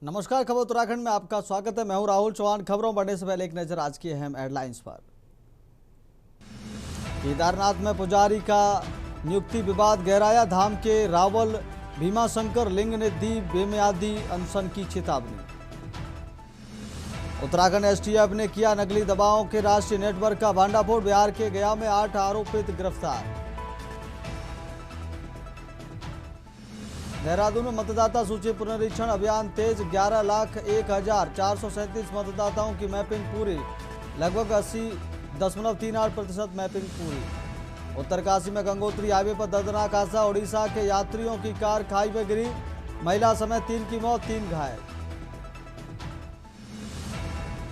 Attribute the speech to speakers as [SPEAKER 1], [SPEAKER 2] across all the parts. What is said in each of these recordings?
[SPEAKER 1] नमस्कार, खबर उत्तराखंड में आपका स्वागत है। मैं हूं राहुल चौहान। खबरों बढ़ने से पहले एक नजर आज की अहम हेडलाइंस पर। केदारनाथ में पुजारी का नियुक्ति विवाद गहराया। धाम के रावल भीमाशंकर लिंग ने दी बेमियादी अनशन की चेतावनी। उत्तराखंड एसटीएफ ने किया नकली दवाओं के राष्ट्रीय नेटवर्क का भांडाफोड़। बिहार के गया में 8 आरोपित गिरफ्तार। देहरादून में मतदाता सूची पुनरीक्षण अभियान तेज। 11,01,437 मतदाताओं की मैपिंग पूरी। लगभग 80.38% मैपिंग पूरी। उत्तरकाशी में गंगोत्री हाईवे पर दर्दनाक हादसा। उड़ीसा के यात्रियों की कार खाई में गिरी। महिला समेत 3 की मौत, 3 घायल।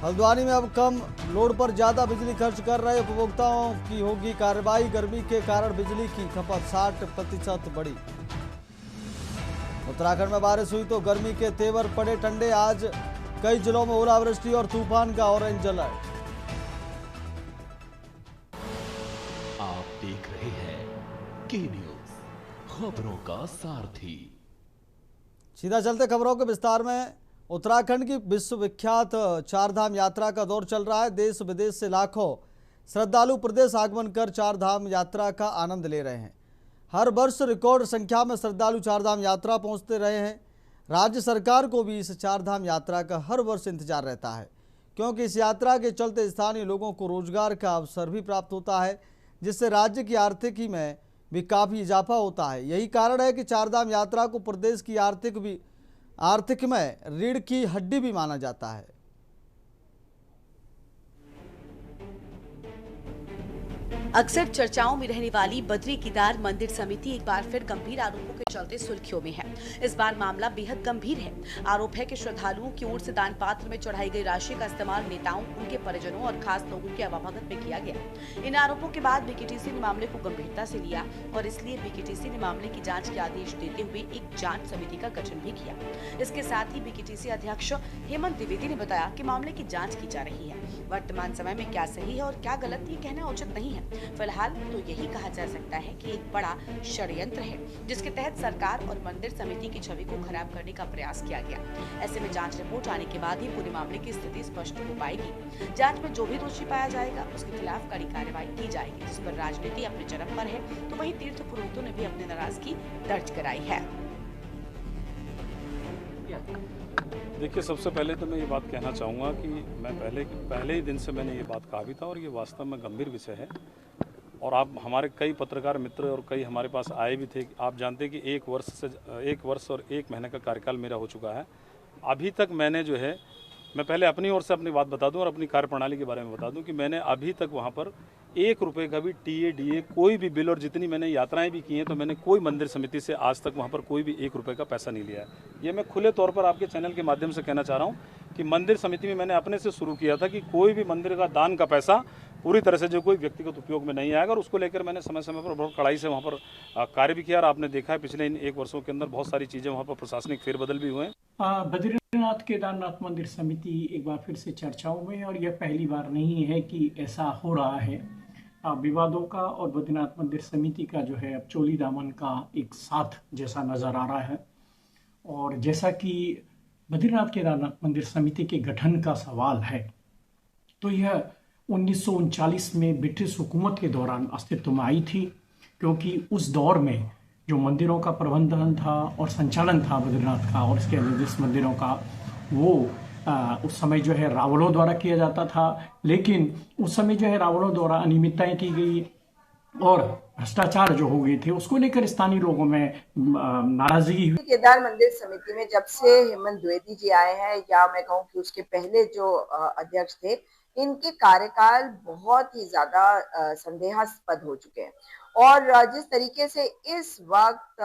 [SPEAKER 1] हल्द्वानी में अब कम लोड पर ज्यादा बिजली खर्च कर रहे उपभोक्ताओं की होगी कार्रवाई। गर्मी के कारण बिजली की खपत 60% बढ़ी। उत्तराखंड में बारिश हुई तो गर्मी के तेवर पड़े ठंडे। आज कई जिलों में ओलावृष्टि और तूफान का ऑरेंज अलर्ट।
[SPEAKER 2] आप देख रहे हैं के न्यूज, खबरों का सारथी।
[SPEAKER 1] सीधा चलते खबरों के विस्तार में। उत्तराखंड की विश्वविख्यात चारधाम यात्रा का दौर चल रहा है। देश विदेश से लाखों श्रद्धालु प्रदेश आगमन कर चारधाम यात्रा का आनंद ले रहे हैं। हर वर्ष रिकॉर्ड संख्या में श्रद्धालु चारधाम यात्रा पहुंचते रहे हैं। राज्य सरकार को भी इस चारधाम यात्रा का हर वर्ष इंतजार रहता है, क्योंकि इस यात्रा के चलते स्थानीय लोगों को रोजगार का अवसर भी प्राप्त होता है, जिससे राज्य की आर्थिकी में भी काफ़ी इजाफा होता है। यही कारण है कि चारधाम यात्रा को प्रदेश की आर्थिक में रीढ़ की हड्डी भी माना जाता है।
[SPEAKER 3] अक्सर चर्चाओं में रहने वाली बद्री केदार मंदिर समिति एक बार फिर गंभीर आरोपों के चलते सुर्खियों में है। इस बार मामला बेहद गंभीर है। आरोप है कि श्रद्धालुओं की ओर से दान पात्र में चढ़ाई गई राशि का इस्तेमाल नेताओं, उनके परिजनों और खास लोगों के अवाभगत में किया गया। इन आरोपों के बाद बीकेटीसी ने मामले को गंभीरता से लिया और इसलिए बीकेटीसी ने मामले की जाँच के आदेश देते हुए एक जाँच समिति का गठन भी किया। इसके साथ ही बीकेटीसी अध्यक्ष हेमंत द्विवेदी ने बताया कि मामले की जाँच की जा रही है। वर्तमान समय में क्या सही है और क्या गलत, ये कहना उचित नहीं है। फिलहाल तो यही कहा जा सकता है कि एक बड़ा षड्यंत्र है, जिसके तहत सरकार और मंदिर समिति की छवि को खराब करने का प्रयास किया गया। ऐसे में जांच रिपोर्ट आने के बाद ही पूरे मामले की स्थिति स्पष्ट हो पाएगी। जांच में जो भी दोषी पाया जाएगा उसके खिलाफ कड़ी कार्रवाई की जाएगी। जिस पर राजनीति अपने चरम पर है, तो वहीं तीर्थ पुरोहितों ने भी अपनी नाराजगी दर्ज कराई है।
[SPEAKER 4] देखिए, सबसे पहले तो मैं ये बात कहना चाहूँगा कि मैं पहले ही दिन से मैंने ये बात कहा भी था और ये वास्तव में गंभीर विषय है। और आप हमारे कई पत्रकार मित्र और कई हमारे पास आए भी थे। आप जानते हैं कि 1 वर्ष और 1 महीने का कार्यकाल मेरा हो चुका है। अभी तक मैंने जो है, मैं पहले अपनी ओर से अपनी बात बता दूं और अपनी कार्यप्रणाली के बारे में बता दूं कि मैंने अभी तक वहां पर 1 रुपये का भी टीए डीए कोई भी बिल, और जितनी मैंने यात्राएं भी की हैं तो मैंने कोई मंदिर समिति से आज तक वहां पर कोई भी 1 रुपये का पैसा नहीं लिया है। ये मैं खुले तौर पर आपके चैनल के माध्यम से कहना चाह रहा हूँ कि मंदिर समिति में मैंने अपने से शुरू किया था कि कोई भी मंदिर का दान का पैसा पूरी तरह से जो कोई व्यक्तिगत उपयोग में नहीं आएगा, और उसको लेकर मैंने समय समय पर बहुत कड़ाई से वहाँ पर कार्य भी किया। और आपने देखा है पिछले इन 1 वर्षों के अंदर बहुत सारी चीज़ें वहाँ पर प्रशासनिक फेरबदल भी हुए हैं।
[SPEAKER 5] बद्रीनाथ केदारनाथ मंदिर समिति एक बार फिर से चर्चाओं में, और यह पहली बार नहीं है कि ऐसा हो रहा है। विवादों का और बद्रीनाथ मंदिर समिति का जो है अब चोली दामन का एक साथ जैसा नजर आ रहा है। और जैसा कि बद्रीनाथ केदारनाथ मंदिर समिति के गठन का सवाल है, तो यह 1939 में ब्रिटिश हुकूमत के दौरान अस्तित्व में आई थी, क्योंकि उस दौर में जो मंदिरों का प्रबंधन था और संचालन था बद्रीनाथ का और इसके निर्दिष्ट मंदिरों का, वो उस समय जो है रावलों द्वारा किया जाता था। लेकिन उस समय जो है रावलों द्वारा अनियमितताएं की गई और भ्रष्टाचार जो हो गए थे, उसको लेकर स्थानीय लोगों में नाराजगी हुई।
[SPEAKER 6] केदार मंदिर समिति में जब से हेमंत द्विवेदी जी आए हैं, या मैं कहूँ कि उसके पहले जो अध्यक्ष थे, इनके कार्यकाल बहुत ही ज्यादा संदेहास्पद हो चुके हैं। और जिस तरीके से इस वक्त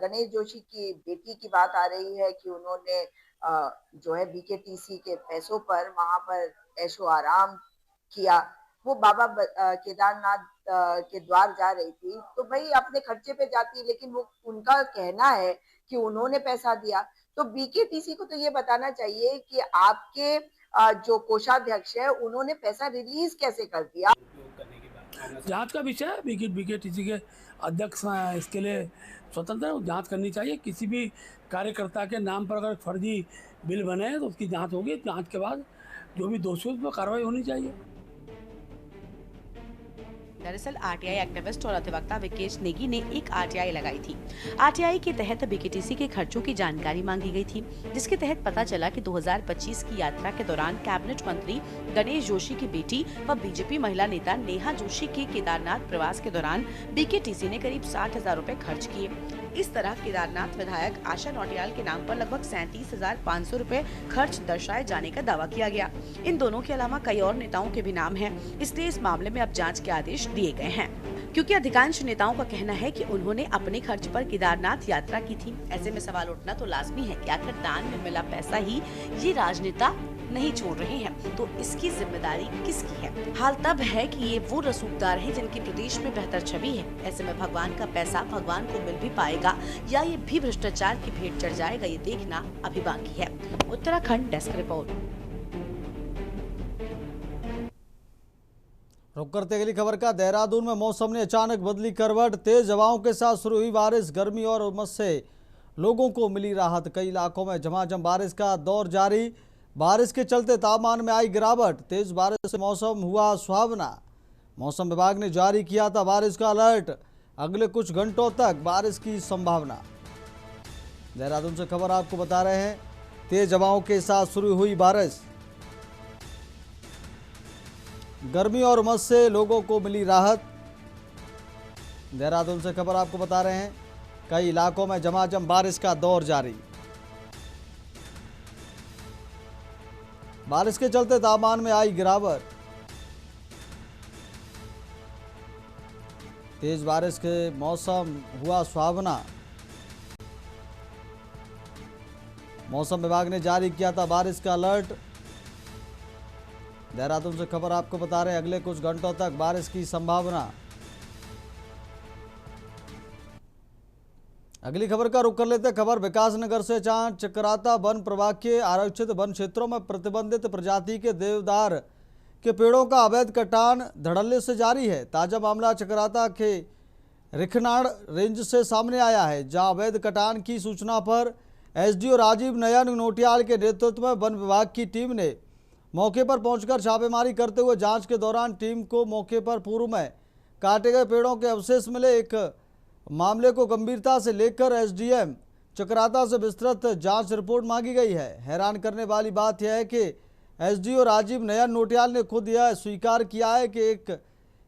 [SPEAKER 6] गणेश जोशी की बेटी की बात आ रही है कि उन्होंने जो है बीकेटीसी के पैसों पर वहां पर ऐशो आराम किया, वो बाबा केदारनाथ के द्वार जा रही थी, तो भाई अपने खर्चे पे जाती, लेकिन वो उनका कहना है कि उन्होंने पैसा दिया। तो बीकेटीसी को तो ये बताना चाहिए कि आपके जो कोषाध्यक्ष है उन्होंने पैसा रिलीज कैसे कर दिया।
[SPEAKER 7] जांच का विषय है। बीकेटीसी के अध्यक्ष इसके लिए स्वतंत्र है, जांच करनी चाहिए। किसी भी कार्यकर्ता के नाम पर अगर फर्जी बिल बने हैं तो उसकी जांच होगी, जांच के बाद जो भी दोषी है उस पर कार्रवाई होनी चाहिए।
[SPEAKER 3] दरअसल आरटीआई एक्टिविस्ट और अधिवक्ता विकेश नेगी ने एक आरटीआई लगाई थी। आरटीआई के तहत बीकेटीसी के खर्चों की जानकारी मांगी गई थी, जिसके तहत पता चला कि 2025 की यात्रा के दौरान कैबिनेट मंत्री गणेश जोशी की बेटी व बीजेपी महिला नेता नेहा जोशी के केदारनाथ प्रवास के दौरान बीकेटीसी ने करीब 60,000 रुपए खर्च किए। इस तरह केदारनाथ विधायक आशा नौटियाल के नाम पर लगभग 37,500 रुपए खर्च दर्शाए जाने का दावा किया गया। इन दोनों के अलावा कई और नेताओं के भी नाम हैं, इसलिए इस मामले में अब जांच के आदेश दिए गए हैं। क्योंकि अधिकांश नेताओं का कहना है कि उन्होंने अपने खर्च पर केदारनाथ यात्रा की थी। ऐसे में सवाल उठना तो लाजमी है कि आखिर दान में मिला पैसा ही ये राजनेता नहीं छोड़ रहे हैं, तो इसकी जिम्मेदारी किसकी है? हाल तब है कि ये वो रसूखदार हैं जिनकी प्रदेश में बेहतर छवि है। ऐसे में भगवान का पैसा भगवान को मिल भी पाएगा या ये भी भ्रष्टाचार की भेंट चढ़ जाएगा, ये देखना अभी बाकी है। Uttarakhand desk report.
[SPEAKER 1] रुक करते अगली खबर का। देहरादून में मौसम ने अचानक बदली करवट। तेज हवाओं के साथ शुरू हुई बारिश, गर्मी और उमस से लोगों को मिली राहत। कई इलाकों में झमाझम बारिश का दौर जारी। बारिश के चलते तापमान में आई गिरावट। तेज बारिश से मौसम हुआ सुहावना। मौसम विभाग ने जारी किया था बारिश का अलर्ट। अगले कुछ घंटों तक बारिश की संभावना। देहरादून से खबर आपको बता रहे हैं। तेज हवाओं के साथ शुरू हुई बारिश, गर्मी और उमस से लोगों को मिली राहत। देहरादून से खबर आपको बता रहे हैं। कई इलाकों में झमाझम बारिश का दौर जारी। बारिश के चलते तापमान में आई गिरावट। तेज बारिश के मौसम हुआ सुहावना। मौसम विभाग ने जारी किया था बारिश का अलर्ट। देहरादून से खबर आपको बता रहे हैं। अगले कुछ घंटों तक बारिश की संभावना। अगली खबर का रुख कर लेते हैं। खबर विकासनगर से, जहां चक्राता वन प्रभाग के आरक्षित वन क्षेत्रों में प्रतिबंधित प्रजाति के देवदार के पेड़ों का अवैध कटान धड़ल्ले से जारी है। ताजा मामला चक्राता के रिखनाड़ रेंज से सामने आया है, जहां अवैध कटान की सूचना पर एसडीओ राजीव नयन नोटियाल के नेतृत्व में वन विभाग की टीम ने मौके पर पहुंचकर छापेमारी करते हुए जांच के दौरान टीम को मौके पर पूर्व में काटे गए पेड़ों के अवशेष मिले। एक मामले को गंभीरता से लेकर एसडीएम चक्राता से विस्तृत जांच रिपोर्ट मांगी गई है। हैरान करने वाली बात यह है कि एसडीओ राजीव नयन नोटियाल ने खुद यह स्वीकार किया है कि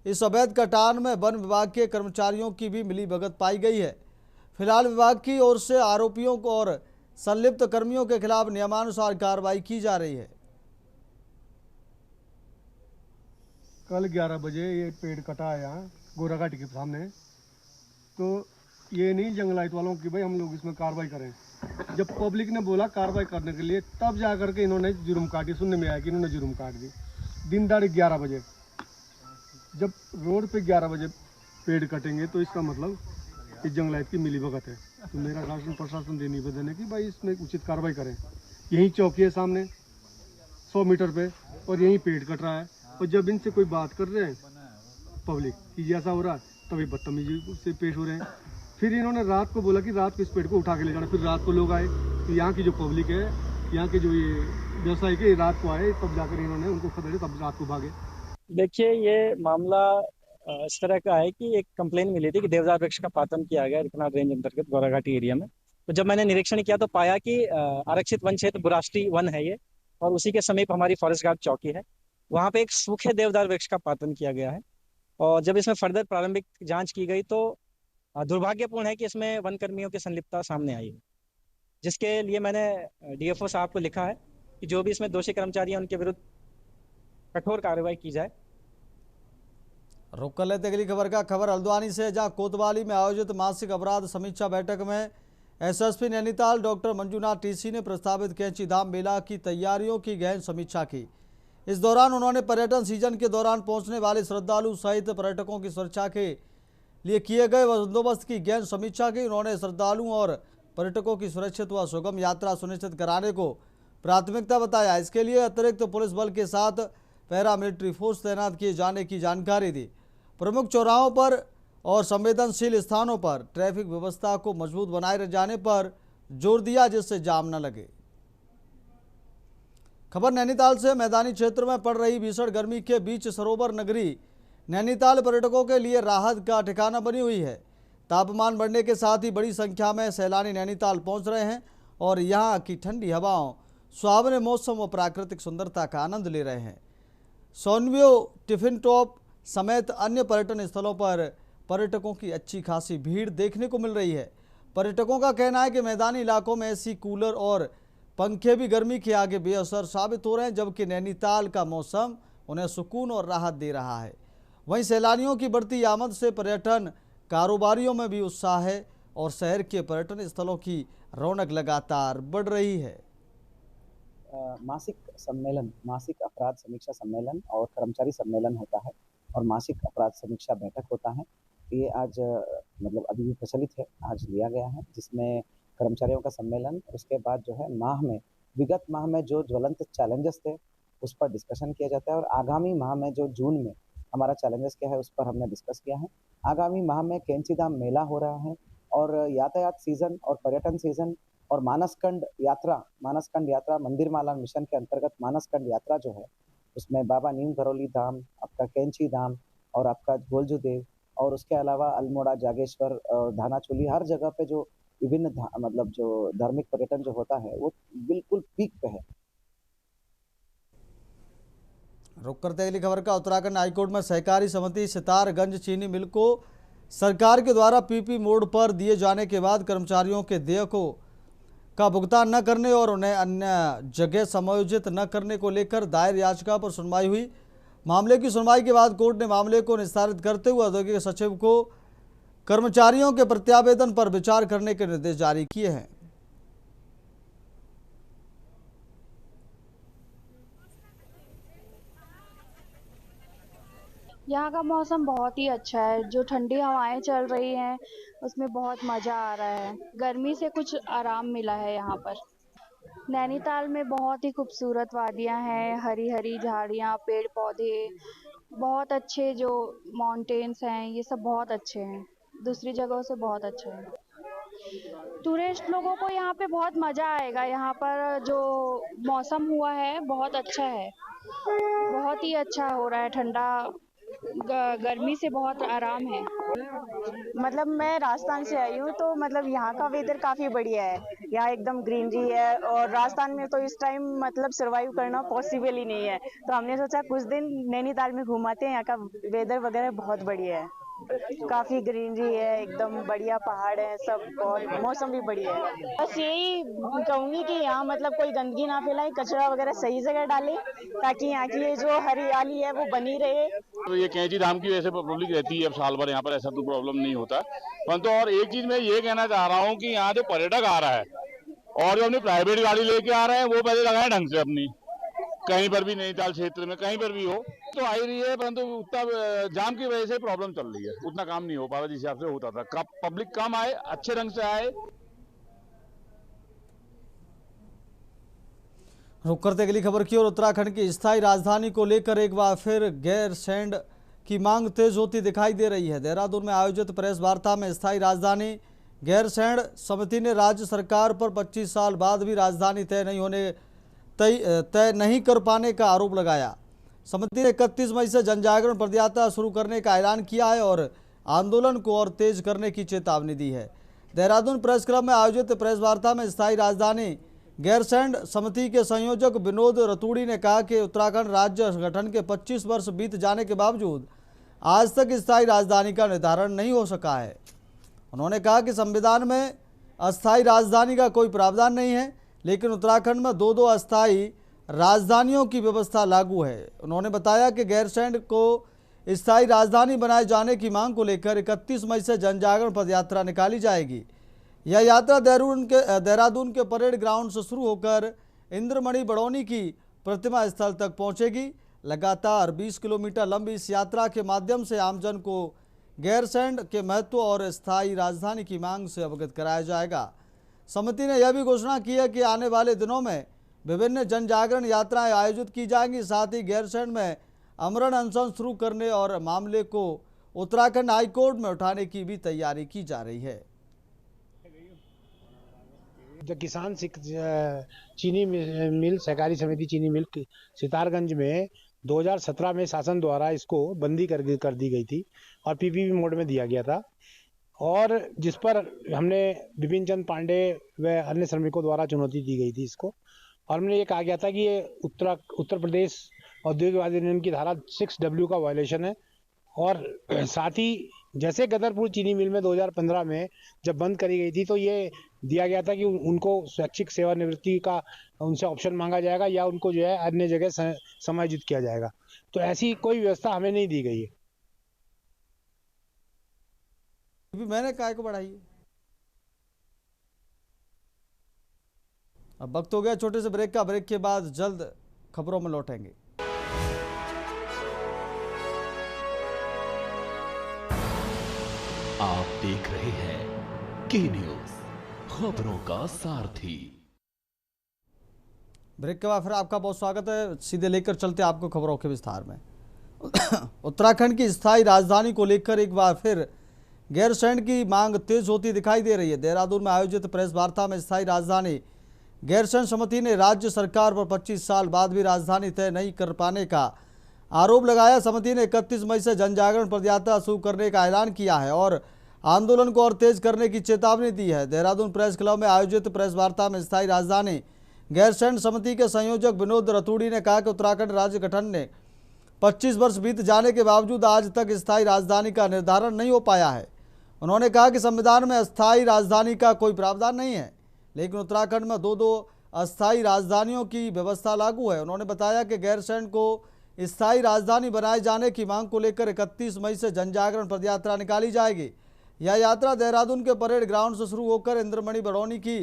[SPEAKER 1] इस अवैध कटान में वन विभाग के कर्मचारियों की भी मिलीभगत पाई गई है। फिलहाल विभाग की ओर से आरोपियों को और संलिप्त कर्मियों के खिलाफ नियमानुसार कार्रवाई की जा रही है।
[SPEAKER 8] कल 11 बजे ये पेड़ कटा है यहाँ गोराघाटी के सामने। तो ये नहीं जंगलात वालों की भाई हम लोग इसमें कार्रवाई करें। जब पब्लिक ने बोला कार्रवाई करने के लिए, तब जा करके इन्होंने जुर्म काटी। सुनने में आया कि इन्होंने जुर्म काट दी दिन दाड़ी 11 बजे। जब रोड पे 11 बजे पेड़ कटेंगे तो इसका मतलब इस जंगलात की मिलीभगत है। तो मेरा शासन प्रशासन से निवेदन है कि भाई इसमें उचित कार्रवाई करें। यहीं चौकी है सामने 100 मीटर पे और यहीं पेड़ कट रहा है। और जब इनसे कोई बात कर रहे हैं पब्लिक कि ऐसा हो रहा है, तभी बदतमीजी से पेश हो रहे हैं। फिर इन्होंने रात को बोला कि रात को इस पेड़ को उठा के ले जाना। फिर रात को लोग आए, तो यहाँ की जो पब्लिक है, यहाँ के जो ये व्यवसायिक है, रात को आए, तब जाकर इन्होंने उनको खबर, तब रात को भागे।
[SPEAKER 9] देखिए, ये मामला इस तरह का है कि एक कंप्लेन मिली थी कि देवदार वृक्ष का पातन किया गया रिखनाड़ रेंज अंतर्गत गोराघाटी एरिया में। तो जब मैंने निरीक्षण किया तो पाया कि आरक्षित वन क्षेत्र बुराष्टी वन है ये, और उसी के समीप हमारी फॉरेस्ट गार्ड चौकी है। वहाँ पे एक सूखे देवदार वृक्ष का पातन किया गया है। और जब इसमें फर्दर प्रारंभिक जांच की गई तो दुर्भाग्यपूर्ण है कि इसमें वन कर्मियों की संलिप्तता सामने आई है, जिसके लिए मैंने डीएफओ साहब को लिखा है कि जो भी इसमें दोषी कर्मचारी हैं उनके विरुद्ध कठोर कार्रवाई की जाए।
[SPEAKER 1] रुक कर लेते अगली खबर का। खबर हल्द्वानी से, जहां कोतवाली में आयोजित मासिक अपराध समीक्षा बैठक में SSP Nainital doctor Manjunath TC ने प्रस्तावित कैंची धाम मेला की तैयारियों की गहन समीक्षा की। इस दौरान उन्होंने पर्यटन सीजन के दौरान पहुंचने वाले श्रद्धालु सहित पर्यटकों की सुरक्षा के लिए किए गए बंदोबस्त की गहन समीक्षा की। उन्होंने श्रद्धालुओं और पर्यटकों की सुरक्षित व सुगम यात्रा सुनिश्चित कराने को प्राथमिकता बताया। इसके लिए अतिरिक्त पुलिस बल के साथ पैरामिलिट्री फोर्स तैनात किए जाने की जानकारी दी। प्रमुख चौराहों पर और संवेदनशील स्थानों पर ट्रैफिक व्यवस्था को मजबूत बनाए जाने पर जोर दिया, जिससे जाम न लगे। खबर नैनीताल से। मैदानी क्षेत्र में पड़ रही भीषण गर्मी के बीच सरोवर नगरी नैनीताल पर्यटकों के लिए राहत का ठिकाना बनी हुई है। तापमान बढ़ने के साथ ही बड़ी संख्या में सैलानी नैनीताल पहुंच रहे हैं और यहां की ठंडी हवाओं, सुहावने मौसम और प्राकृतिक सुंदरता का आनंद ले रहे हैं। सोनव्यू, टिफिन टॉप समेत अन्य पर्यटन स्थलों पर पर्यटकों की अच्छी खासी भीड़ देखने को मिल रही है। पर्यटकों का कहना है कि मैदानी इलाकों में एसी, कूलर और पंखे भी गर्मी के आगे बेअसर साबित हो रहे हैं, जबकि नैनीताल का मौसम उन्हें सुकून और राहत दे रहा है। वहीं सैलानियों की बढ़ती आमद से पर्यटन कारोबारियों में भी उत्साह है और शहर के पर्यटन स्थलों की रौनक लगातार बढ़ रही है।
[SPEAKER 10] मासिक सम्मेलन, मासिक अपराध समीक्षा सम्मेलन और कर्मचारी सम्मेलन होता है और मासिक अपराध समीक्षा बैठक होता है। ये आज मतलब अभी भी प्रचलित है, आज लिया गया है, जिसमें कर्मचारियों का सम्मेलन, उसके बाद जो है विगत माह में जो ज्वलंत चैलेंजेस थे उस पर डिस्कशन किया जाता है और आगामी माह में जो जून में हमारा चैलेंजेस क्या है उस पर हमने डिस्कस किया है। आगामी माह में कैंचीधाम मेला हो रहा है और यातायात सीजन और पर्यटन सीजन और मानसखंड यात्रा मंदिर माला मिशन के अंतर्गत मानसखंड यात्रा जो है उसमें बाबा नीम करोली धाम, आपका कैंची धाम और आपका गोलजू देव और उसके अलावा अल्मोड़ा, जागेश्वर, धानाचूली, हर जगह पे जो विभिन्न मतलब जो धार्मिक पर्यटन जो होता है वो बिल्कुल पीक पे है।
[SPEAKER 1] रुक करते अगली खबर का। उत्तराखंड हाईकोर्ट में सहकारी समिति सितारगंज चीनी मिल को सरकार के द्वारा पीपी मोड पर दिए जाने के बाद कर्मचारियों के देय का भुगतान न करने और उन्हें अन्य जगह समायोजित न करने को लेकर दायर याचिका पर सुनवाई हुई। मामले की सुनवाई के बाद कोर्ट ने मामले को निस्तारित करते हुए औद्योगिक सचिव को कर्मचारियों के प्रत्यावेदन पर विचार करने के निर्देश जारी किए हैं।
[SPEAKER 11] यहाँ का मौसम बहुत ही अच्छा है, जो ठंडी हवाएं चल रही हैं उसमें बहुत मज़ा आ रहा है। गर्मी से कुछ आराम मिला है यहाँ पर। नैनीताल में बहुत ही खूबसूरत वादियाँ हैं, हरी हरी झाड़ियाँ, पेड़ पौधे, बहुत अच्छे जो माउंटेन्स हैं, ये सब बहुत अच्छे हैं, दूसरी जगहों से बहुत अच्छे हैं। टूरिस्ट लोगों को यहाँ पे बहुत मज़ा आएगा। यहाँ पर जो मौसम हुआ है बहुत अच्छा है, बहुत ही अच्छा हो रहा है, ठंडा, गर्मी से बहुत आराम है।
[SPEAKER 12] मतलब मैं राजस्थान से आई हूँ तो मतलब यहाँ का वेदर काफ़ी बढ़िया है। यहाँ एकदम ग्रीनरी है और राजस्थान में तो इस टाइम मतलब सर्वाइव करना पॉसिबल ही नहीं है, तो हमने सोचा कुछ दिन नैनीताल में घुमाते हैं। यहाँ का वेदर वगैरह बहुत बढ़िया है, काफ़ी ग्रीनरी है, एकदम बढ़िया पहाड़ है सब और मौसम भी बढ़िया है। बस यही कहूँगी कि यहाँ मतलब कोई गंदगी ना फैलाए, कचरा वगैरह सही जगह डाले ताकि यहाँ की ये जो हरियाली है वो बनी रहे।
[SPEAKER 13] तो ये कैंची धाम की वैसे पब्लिक रहती है अब साल भर यहाँ पर, ऐसा तो प्रॉब्लम नहीं होता। परंतु और एक चीज मैं ये कहना चाह रहा हूँ कि यहाँ जो पर्यटक आ रहा है और जो अपनी प्राइवेट गाड़ी लेके आ रहे हैं वो पहले लगाए ढंग से अपनी, कहीं पर भी नैनीताल क्षेत्र में कहीं पर भी हो तो आ ही रही है, परंतु उतना जाम की वजह से प्रॉब्लम चल रही है, उतना काम नहीं हो पा रहा जिस हिसाब से होता था। पब्लिक कम आए, अच्छे ढंग से आए।
[SPEAKER 1] रुक करते अगली खबर की ओर। उत्तराखंड की स्थायी राजधानी को लेकर एक बार फिर गैरसैंण की मांग तेज होती दिखाई दे रही है। देहरादून में आयोजित प्रेस वार्ता में स्थायी राजधानी गैरसैंण समिति ने राज्य सरकार पर 25 साल बाद भी राजधानी तय नहीं कर पाने का आरोप लगाया। समिति ने 31 मई से जनजागरण पदयात्रा शुरू करने का ऐलान किया है और आंदोलन को और तेज करने की चेतावनी दी है। देहरादून प्रेस क्लब में आयोजित प्रेस वार्ता में स्थायी राजधानी गैरसैंण समिति के संयोजक विनोद रतूड़ी ने कहा कि उत्तराखंड राज्य गठन के 25 वर्ष बीत जाने के बावजूद आज तक स्थायी राजधानी का निर्धारण नहीं हो सका है। उन्होंने कहा कि संविधान में अस्थायी राजधानी का कोई प्रावधान नहीं है, लेकिन उत्तराखंड में दो अस्थायी राजधानियों की व्यवस्था लागू है। उन्होंने बताया कि गैरसैंण को स्थायी राजधानी बनाए जाने की मांग को लेकर 31 मई से जनजागरण पदयात्रा निकाली जाएगी। यह यात्रा देहरादून के परेड ग्राउंड से शुरू होकर इंद्रमणि बड़ौनी की प्रतिमा स्थल तक पहुंचेगी। लगातार 20 किलोमीटर लंबी इस यात्रा के माध्यम से आमजन को गैरसैंण के महत्व और स्थायी राजधानी की मांग से अवगत कराया जाएगा। समिति ने यह भी घोषणा की है कि आने वाले दिनों में विभिन्न जनजागरण यात्राएं आयोजित की जाएंगी। साथ ही गैरसैंण में आमरण अनशन शुरू करने और मामले को उत्तराखंड हाईकोर्ट में उठाने की भी तैयारी की जा रही है।
[SPEAKER 14] जो किसान चीनी मिल सहकारी समिति चीनी मिल सितारगंज में 2017 में शासन द्वारा इसको बंदी कर दी गई थी और पीपीपी मोड में दिया गया था, और जिस पर हमने विपिन चंद पांडे व अन्य श्रमिकों द्वारा चुनौती दी गई थी इसको, और हमने ये कहा गया था कि ये उत्तर प्रदेश औद्योगिक अधिनियम की धारा 6W का वायलेशन है। और साथ ही जैसे गदरपुर चीनी मिल में 2015 में जब बंद करी गई थी तो ये दिया गया था कि उनको स्वैच्छिक सेवानिवृत्ति का उनसे ऑप्शन मांगा जाएगा या उनको जो है अन्य जगह समायोजित किया जाएगा, तो ऐसी कोई व्यवस्था हमें नहीं दी गई है।
[SPEAKER 1] मैंने काय को बढ़ाई है। अब वक्त हो गया छोटे से ब्रेक का। ब्रेक के बाद जल्द खबरों में लौटेंगे।
[SPEAKER 2] आप देख रहे हैं के न्यूज, खबरों का सारथी।
[SPEAKER 1] ब्रेक के बाद फिर आपका बहुत स्वागत है। सीधे लेकर चलते आपको खबरों के विस्तार में। उत्तराखंड की स्थायी राजधानी को लेकर एक बार फिर गैरसैंण की मांग तेज होती दिखाई दे रही है। देहरादून में आयोजित प्रेस वार्ता में स्थायी राजधानी गैरसैंण समिति ने राज्य सरकार पर 25 साल बाद भी राजधानी तय नहीं कर पाने का आरोप लगाया। समिति ने 31 मई से जनजागरण पदयात्रा शुरू करने का ऐलान किया है और आंदोलन को और तेज करने की चेतावनी दी है। देहरादून प्रेस क्लब में आयोजित प्रेस वार्ता में स्थायी राजधानी गैरसैंण समिति के संयोजक विनोद रतूड़ी ने कहा कि उत्तराखंड राज्य गठन ने 25 वर्ष बीत जाने के बावजूद आज तक स्थायी राजधानी का निर्धारण नहीं हो पाया है। उन्होंने कहा कि संविधान में अस्थायी राजधानी का कोई प्रावधान नहीं है, लेकिन उत्तराखंड में दो अस्थायी राजधानियों की व्यवस्था लागू है। उन्होंने बताया कि गैरसैंण को स्थायी राजधानी बनाए जाने की मांग को लेकर 31 मई से जनजागरण पदयात्रा निकाली जाएगी। यह यात्रा देहरादून के परेड ग्राउंड से शुरू होकर इंद्रमणि बड़ौनी की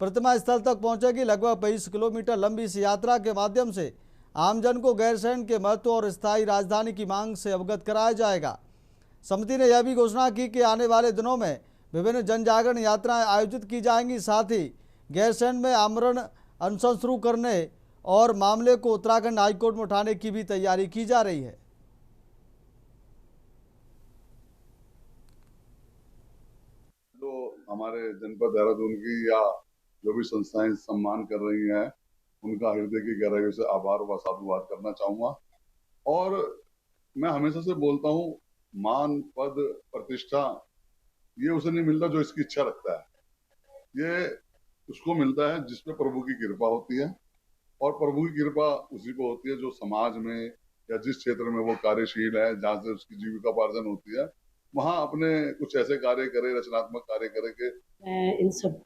[SPEAKER 1] प्रतिमा स्थल तक पहुंचेगी। लगभग 22 किलोमीटर लंबी इस यात्रा के माध्यम से आमजन को गैरसैंण के महत्व और स्थायी राजधानी की मांग से अवगत कराया जाएगा। समिति ने यह भी घोषणा की कि आने वाले दिनों में विभिन्न जनजागरण यात्राएं आयोजित की जाएंगी। साथ ही गैरसैंण में आमरण अनशन शुरू करने और मामले को उत्तराखंड हाईकोर्ट में उठाने की भी तैयारी की जा रही है।
[SPEAKER 15] तो हमारे जनपद देहरादून की या जो भी संस्थाएं सम्मान कर रही हैं उनका हृदय की गहराइयों से आभार व साधुवाद करना चाहूंगा। और मैं हमेशा से बोलता हूं, मान पद प्रतिष्ठा ये उसे नहीं मिलता जो इसकी इच्छा रखता है, ये उसको मिलता है जिस पे प्रभु की कृपा होती है। और प्रभु की कृपा उसी को होती है जो समाज में या जिस क्षेत्र में वो कार्यशील है, जहाँ से उसकी जीविकापार्जन होती है, वहां अपने कुछ ऐसे कार्य करे, रचनात्मक कार्य करे के
[SPEAKER 16] इन सब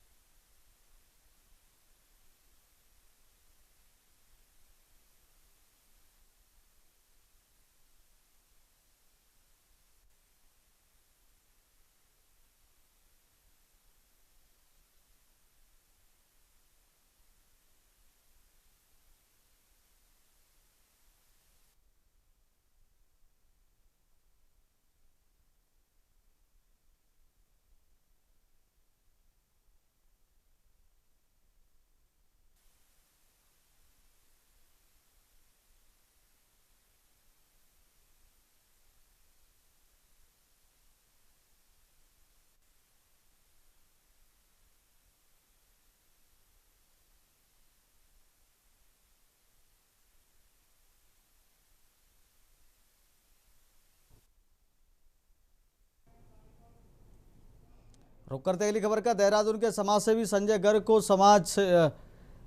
[SPEAKER 1] रुक करते अगली खबर का। देहरादून के समाजसेवी संजय गर्ग को समाज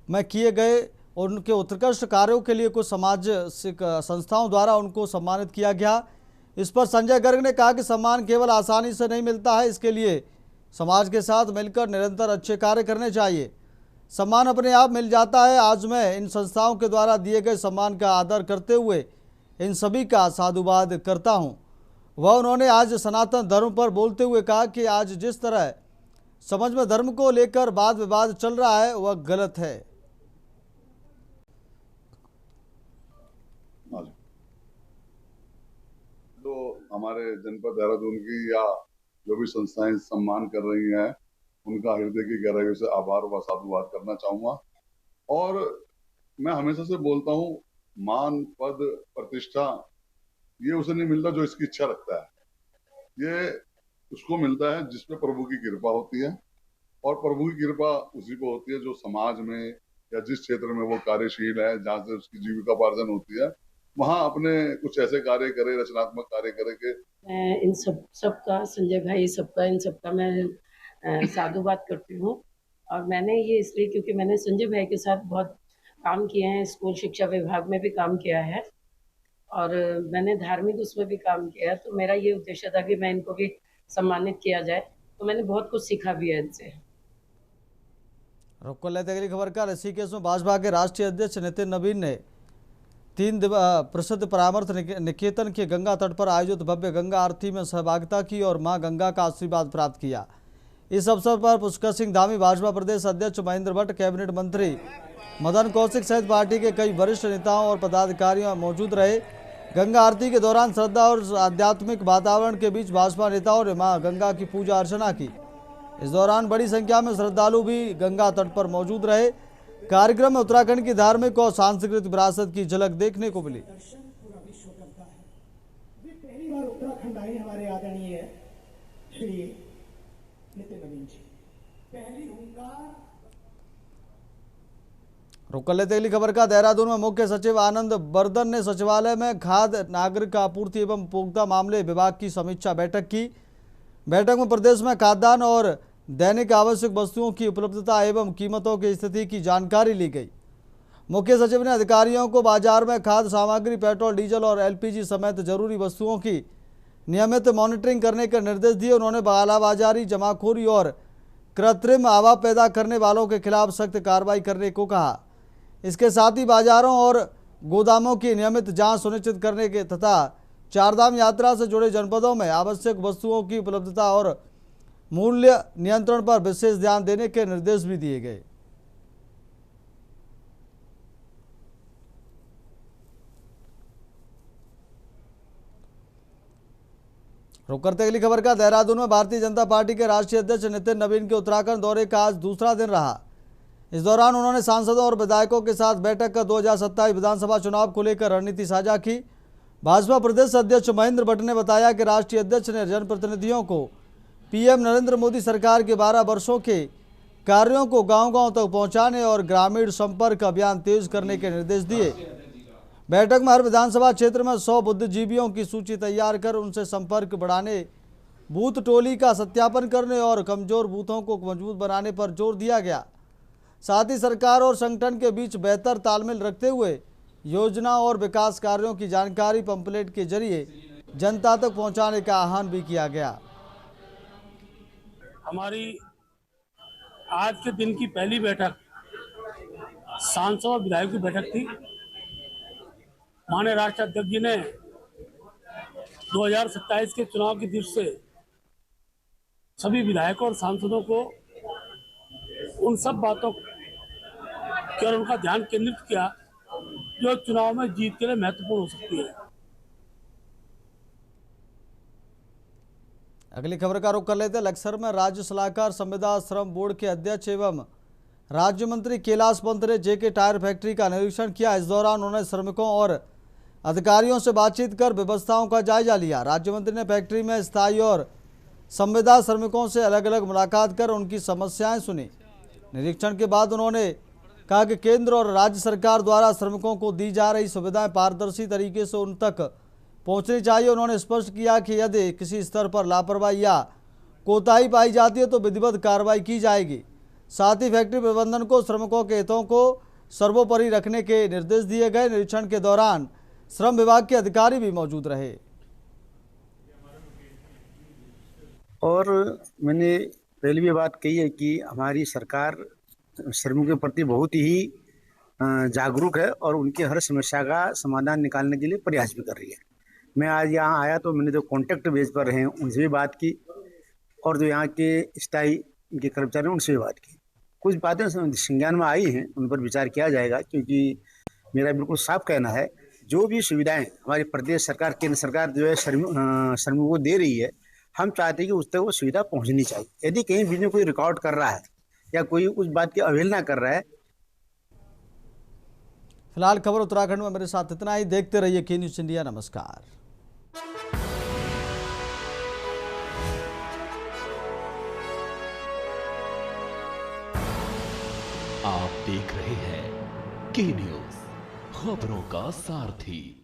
[SPEAKER 1] में किए गए उनके उत्कृष्ट कार्यों के लिए कुछ सामाजिक संस्थाओं द्वारा उनको सम्मानित किया गया। इस पर संजय गर्ग ने कहा कि सम्मान केवल आसानी से नहीं मिलता है, इसके लिए समाज के साथ मिलकर निरंतर अच्छे कार्य करने चाहिए। सम्मान अपने आप मिल जाता है। आज मैं इन संस्थाओं के द्वारा दिए गए सम्मान का आदर करते हुए इन सभी का साधुवाद करता हूँ। वह उन्होंने आज सनातन धर्म पर बोलते हुए कहा कि आज जिस तरह समाज में धर्म को लेकर वाद विवाद चल रहा है वह गलत है।
[SPEAKER 15] तो हमारे जनपद देहरादून की या जो भी संस्थाएं सम्मान कर रही हैं उनका हृदय की गहराइयों से आभार व साधुवाद करना चाहूंगा। और मैं हमेशा से बोलता हूं, मान पद प्रतिष्ठा ये उसे नहीं मिलता जो इसकी इच्छा रखता है, ये उसको मिलता है जिस पे प्रभु की कृपा होती है। और प्रभु की कृपा उसी को होती है जो समाज में या जिस क्षेत्र में वो कार्यशील है, जहाँ से उसकी जीविकापार्जन होती है, वहाँ अपने कुछ ऐसे कार्य करे, रचनात्मक कार्य करे के
[SPEAKER 16] मैं इन सबका संजय भाई इन सबका मैं साधुवाद करती हूँ। और मैंने ये इसलिए क्योंकि मैंने संजय भाई के साथ बहुत काम किए हैं, स्कूल शिक्षा विभाग में भी काम किया है और मैंने धार्मिक उसमें भी काम किया है। तो मेरा ये उद्देश्य था कि मैं इनको भी सम्मानित किया जाए, तो मैंने बहुत कुछ सीखा भी है इनसे।
[SPEAKER 1] रुक कर लेते अगली खबर का। ऋषिकेश में भाजपा के राष्ट्रीय अध्यक्ष नितिन नवीन ने 3 प्रसिद्ध परामर्श निकेतन के गंगा तट पर आयोजित भव्य गंगा आरती में सहभागिता की और मां गंगा का आशीर्वाद प्राप्त किया। इस अवसर पर पुष्कर सिंह धामी, भाजपा प्रदेश अध्यक्ष महेंद्र भट्ट, कैबिनेट मंत्री मदन कौशिक सहित पार्टी के कई वरिष्ठ नेताओं और पदाधिकारियों मौजूद रहे। गंगा आरती के दौरान श्रद्धा और आध्यात्मिक वातावरण के बीच भाजपा नेताओं ने मां गंगा की पूजा अर्चना की। इस दौरान बड़ी संख्या में श्रद्धालु भी गंगा तट पर मौजूद रहे। कार्यक्रम में उत्तराखंड की धार्मिक और सांस्कृतिक विरासत की झलक देखने को मिली।
[SPEAKER 17] पहली बार उत्तराखंड आए हमारे आदरणीय श्री नितिन नवीन जी, पहली हुंकार।
[SPEAKER 1] रुक कर लेते अगली खबर का। देहरादून में मुख्य सचिव आनंद बर्दन ने सचिवालय में खाद्य, नागरिक आपूर्ति एवं उपभोक्ता मामले विभाग की समीक्षा बैठक की। बैठक में प्रदेश में खाद्यान्न और दैनिक आवश्यक वस्तुओं की उपलब्धता एवं कीमतों की स्थिति की जानकारी ली गई। मुख्य सचिव ने अधिकारियों को बाजार में खाद्य सामग्री, पेट्रोल, डीजल और एलपीजी समेत जरूरी वस्तुओं की नियमित मॉनिटरिंग करने के निर्देश दिए। उन्होंने कालाबाजारी, जमाखोरी और कृत्रिम आवाज पैदा करने वालों के खिलाफ सख्त कार्रवाई करने को कहा। इसके साथ ही बाजारों और गोदामों की नियमित जांच सुनिश्चित करने के तथा चारधाम यात्रा से जुड़े जनपदों में आवश्यक वस्तुओं की उपलब्धता और मूल्य नियंत्रण पर विशेष ध्यान देने के निर्देश भी दिए गए। रुक करते अगली खबर का। देहरादून में भारतीय जनता पार्टी के राष्ट्रीय अध्यक्ष नितिन नवीन के उत्तराखंड दौरे का आज दूसरा दिन रहा। इस दौरान उन्होंने सांसदों और विधायकों के साथ बैठक कर 2027 विधानसभा चुनाव को लेकर रणनीति साझा की। भाजपा प्रदेश अध्यक्ष महेंद्र भट्ट ने बताया कि राष्ट्रीय अध्यक्ष ने जनप्रतिनिधियों को पीएम नरेंद्र मोदी सरकार के 12 वर्षों के कार्यों को गांव-गांव तक पहुंचाने और ग्रामीण संपर्क अभियान तेज करने के निर्देश दिए। बैठक में हर विधानसभा क्षेत्र में 100 बुद्धिजीवियों की सूची तैयार कर उनसे संपर्क बढ़ाने, बूथ टोली का सत्यापन करने और कमजोर बूथों को मजबूत बनाने पर जोर दिया गया। साथ ही सरकार और संगठन के बीच बेहतर तालमेल रखते हुए योजना और विकास कार्यों की जानकारी पंपलेट के जरिए जनता तक पहुंचाने का आह्वान भी किया गया।
[SPEAKER 7] हमारी आज के दिन की पहली बैठक सांसद और विधायक की बैठक थी। माननीय राष्ट्रीय अध्यक्ष जी ने 2027 के चुनाव की दृष्टि से सभी विधायकों और सांसदों को उन सब बातों की ओर उनका ध्यान केंद्रित किया जो चुनाव में जीत के लिए महत्वपूर्ण हो सकती है।
[SPEAKER 1] अगली खबर का रुख कर लेते हैं। लक्सर में राज्य सलाहकार संविदा श्रम बोर्ड के अध्यक्ष एवं राज्य मंत्री कैलाश पंत ने जेके टायर फैक्ट्री का निरीक्षण किया। इस दौरान उन्होंने श्रमिकों और अधिकारियों से बातचीत कर व्यवस्थाओं का जायजा लिया। राज्य मंत्री ने फैक्ट्री में स्थायी और संविदा श्रमिकों से अलग अलग मुलाकात कर उनकी समस्याएं सुनी। निरीक्षण के बाद उन्होंने कहा कि केंद्र और राज्य सरकार द्वारा श्रमिकों को दी जा रही सुविधाएं पारदर्शी तरीके से उन तक पहुंचनी चाहिए। उन्होंने स्पष्ट किया कि यदि किसी स्तर पर लापरवाही या कोताही पाई जाती है तो विधिवत कार्रवाई की जाएगी। साथ ही फैक्ट्री प्रबंधन को श्रमिकों के हितों को सर्वोपरि रखने के निर्देश दिए गए। निरीक्षण के दौरान श्रम विभाग के अधिकारी भी मौजूद रहे।
[SPEAKER 18] और मैंने पहले भी बात कही है कि हमारी सरकार श्रमिकों के प्रति बहुत ही जागरूक है और उनकी हर समस्या का समाधान निकालने के लिए प्रयास भी कर रही है। मैं आज यहाँ आया तो मैंने जो कॉन्टैक्ट बेस पर हैं उनसे भी बात की और जो यहाँ के स्थायी के कर्मचारी हैं उनसे भी बात की। कुछ बातें संज्ञान में आई हैं, उन पर विचार किया जाएगा, क्योंकि मेरा बिल्कुल साफ कहना है जो भी सुविधाएं हमारी प्रदेश सरकार, केंद्र सरकार जो है श्रमिकों को दे रही है, हम चाहते हैं कि उस तक वो सुविधा पहुँचनी चाहिए। यदि कहीं बीच में कोई रिकॉर्ड कर रहा है या कोई उस बात की अवहेलना कर रहा है।
[SPEAKER 1] फिलहाल खबर उत्तराखंड में मेरे साथ इतना ही। देखते रहिए के न्यूज़ इंडिया। नमस्कार।
[SPEAKER 2] देख रहे हैं के न्यूज, खबरों का सारथी।